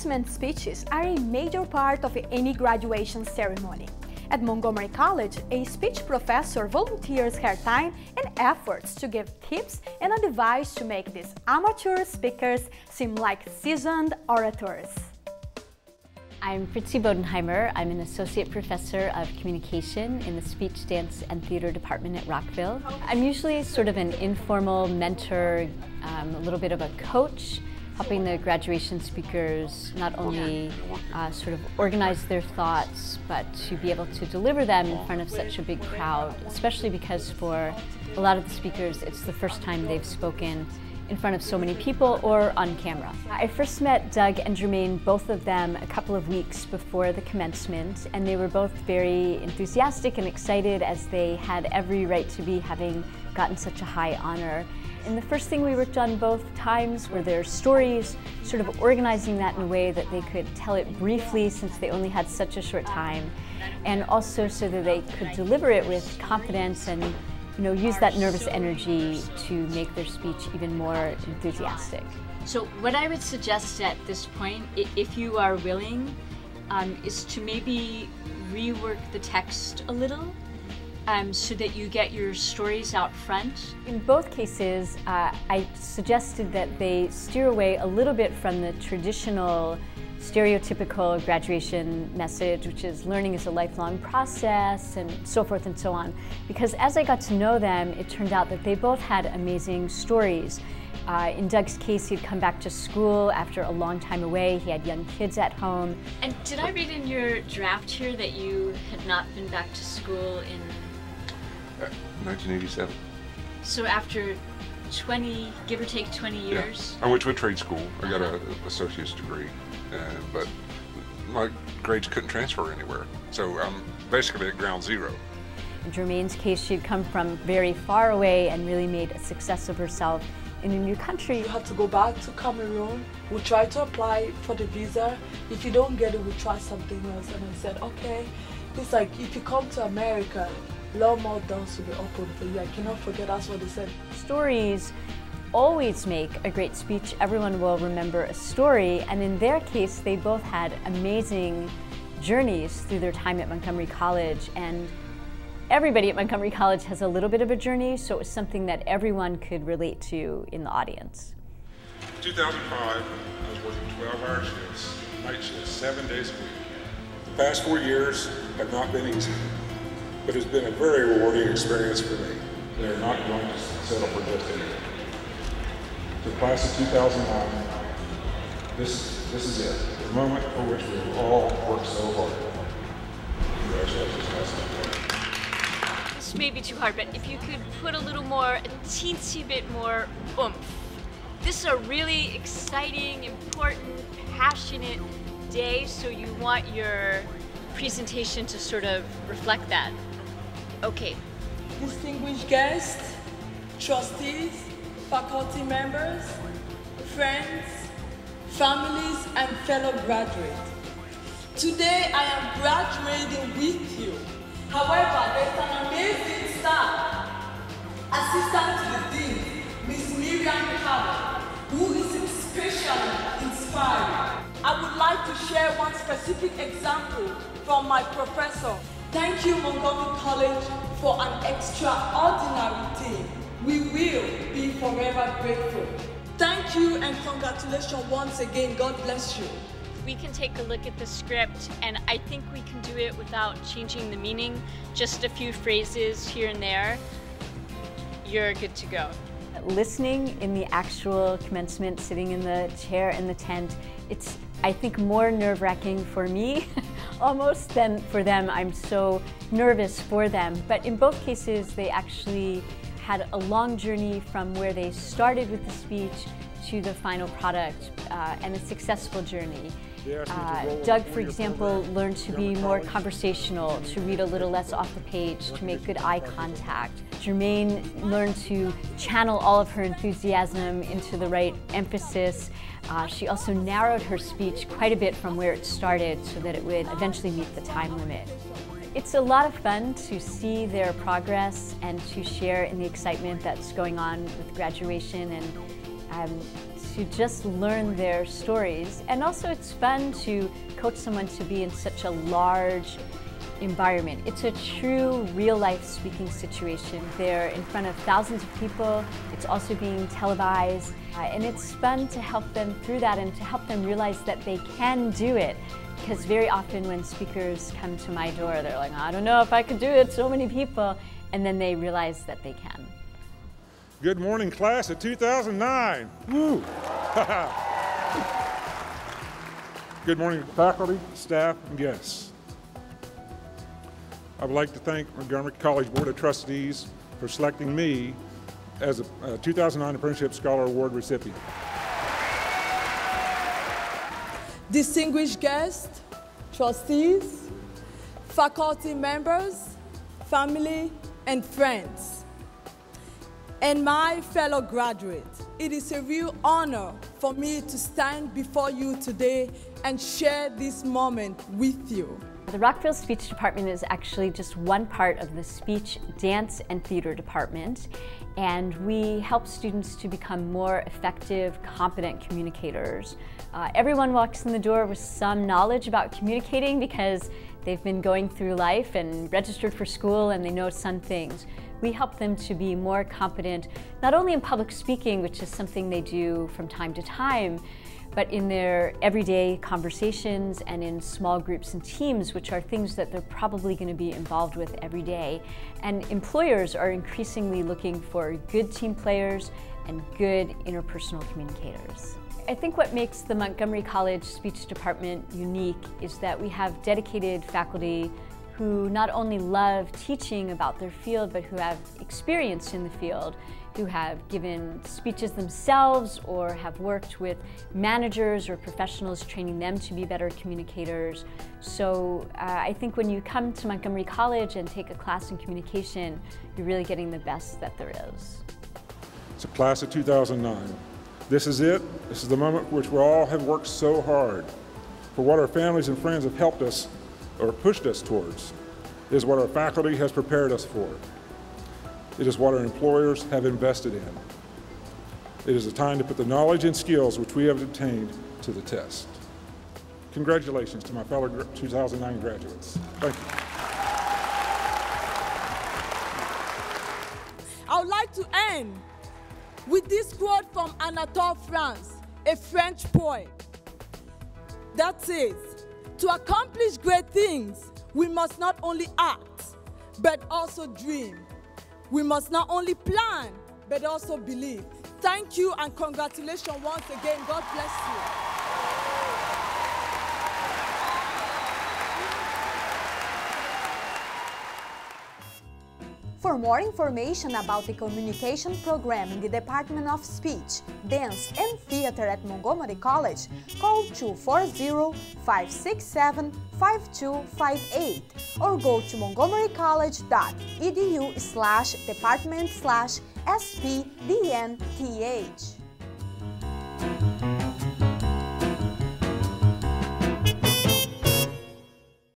Commencement speeches are a major part of any graduation ceremony. At Montgomery College, a speech professor volunteers her time and efforts to give tips and advice to make these amateur speakers seem like seasoned orators. I'm Fritzi Bodenheimer. I'm an associate professor of communication in the speech, dance, and theater department at Rockville. I'm usually sort of an informal mentor, a little bit of a coach, helping the graduation speakers not only sort of organize their thoughts, but to be able to deliver them in front of such a big crowd, especially because for a lot of the speakers, it's the first time they've spoken in front of so many people or on camera. I first met Doug and Jermaine, both of them, a couple of weeks before the commencement, and they were both very enthusiastic and excited as they had every right to be, having gotten such a high honor. And the first thing we worked on both times were their stories, sort of organizing that in a way that they could tell it briefly since they only had such a short time, and also so that they could deliver it with confidence and use that nervous energy to make their speech even more enthusiastic. So what I would suggest at this point, if you are willing, is to maybe rework the text a little so that you get your stories out front. In both cases, I suggested that they steer away a little bit from the traditional stereotypical graduation message, which is learning is a lifelong process and so forth and so on. Because as I got to know them, it turned out that they both had amazing stories. In Doug's case, he'd come back to school after a long time away. He had young kids at home. And did I read in your draft here that you had not been back to school in 1987. So after 20, give or take 20 years? Yeah. I went to a trade school. I got an associate's degree, but my grades couldn't transfer anywhere. So I'm basically at ground zero. In Jermaine's case, she'd come from very far away and really made a success of herself in a new country. You have to go back to Cameroon. We try to apply for the visa. If you don't get it, we try something else. And I said, okay, it's like if you come to America, a lot more doors will be open for you. I cannot forget, that's what they said. Stories always make a great speech. Everyone will remember a story, and in their case, they both had amazing journeys through their time at Montgomery College, and everybody at Montgomery College has a little bit of a journey, so it was something that everyone could relate to in the audience. 2005, I was working 12-hour shifts, night shifts, 7 days a week. The past 4 years have not been easy, but it's been a very rewarding experience for me. They're not going to settle for just anything. The class of 2009, this is it, the moment for which we've all worked so hard. Congratulations, class. This may be too hard, but if you could put a teensy bit more oomph. This is a really exciting, important, passionate day, so you want your presentation to sort of reflect that. Okay. Distinguished guests, trustees, faculty members, friends, families, and fellow graduates. Today I am graduating with you. However, there's an amazing staff, assistant to the dean, Ms. Miriam Carter, who is especially inspiring. I would like to share one specific example from my professor. Thank you, Montgomery College, for an extraordinary team. We will be forever grateful. Thank you and congratulations once again. God bless you. We can take a look at the script, and I think we can do it without changing the meaning. Just a few phrases here and there. You're good to go. Listening in the actual commencement, sitting in the chair in the tent, it's, I think, more nerve-wracking for me almost than for them. I'm so nervous for them. But in both cases, they actually had a long journey from where they started with the speech to the final product, and a successful journey. Doug, for example, learned to be more conversational, to read a little less off the page, to make good eye contact. Jermaine learned to channel all of her enthusiasm into the right emphasis. She also narrowed her speech quite a bit from where it started so that it would eventually meet the time limit. It's a lot of fun to see their progress and to share in the excitement that's going on with graduation, and to just learn their stories. And also it's fun to coach someone to be in such a large environment. It's a true real-life speaking situation. They're in front of thousands of people. It's also being televised. And it's fun to help them through that and to help them realize that they can do it. Because very often when speakers come to my door, they're like, I don't know if I could do it, so many people. And then they realize that they can. Good morning, class of 2009. Woo! Good morning, faculty, staff, and guests. I would like to thank Montgomery College Board of Trustees for selecting me as a 2009 Apprenticeship Scholar Award recipient. Distinguished guests, trustees, faculty members, family, and friends, and my fellow graduates, it is a real honor for me to stand before you today and share this moment with you. The Rockville Speech Department is actually just one part of the Speech, Dance, and Theater Department, and we help students to become more effective, competent communicators. Everyone walks in the door with some knowledge about communicating because they've been going through life and registered for school and they know some things. We help them to be more competent, not only in public speaking, which is something they do from time to time, but in their everyday conversations and in small groups and teams, which are things that they're probably going to be involved with every day. And employers are increasingly looking for good team players and good interpersonal communicators. I think what makes the Montgomery College Speech Department unique is that we have dedicated faculty who not only love teaching about their field, but who have experience in the field, who have given speeches themselves or have worked with managers or professionals training them to be better communicators. So I think when you come to Montgomery College and take a class in communication, you're really getting the best that there is. It's a class of 2009. This is it. This is the moment for which we all have worked so hard. For what our families and friends have helped us or pushed us towards is what our faculty has prepared us for. It is what our employers have invested in. It is a time to put the knowledge and skills which we have obtained to the test. Congratulations to my fellow 2009 graduates. Thank you. I would like to end with this quote from Anatole France, a French poet, that says, "To accomplish great things, we must not only act, but also dream. We must not only plan, but also believe." Thank you and congratulations once again. God bless you. For more information about the communication program in the Department of Speech, Dance, and Theater at Montgomery College, call 240-567-5258 or go to montgomerycollege.edu/department/SPDNTH.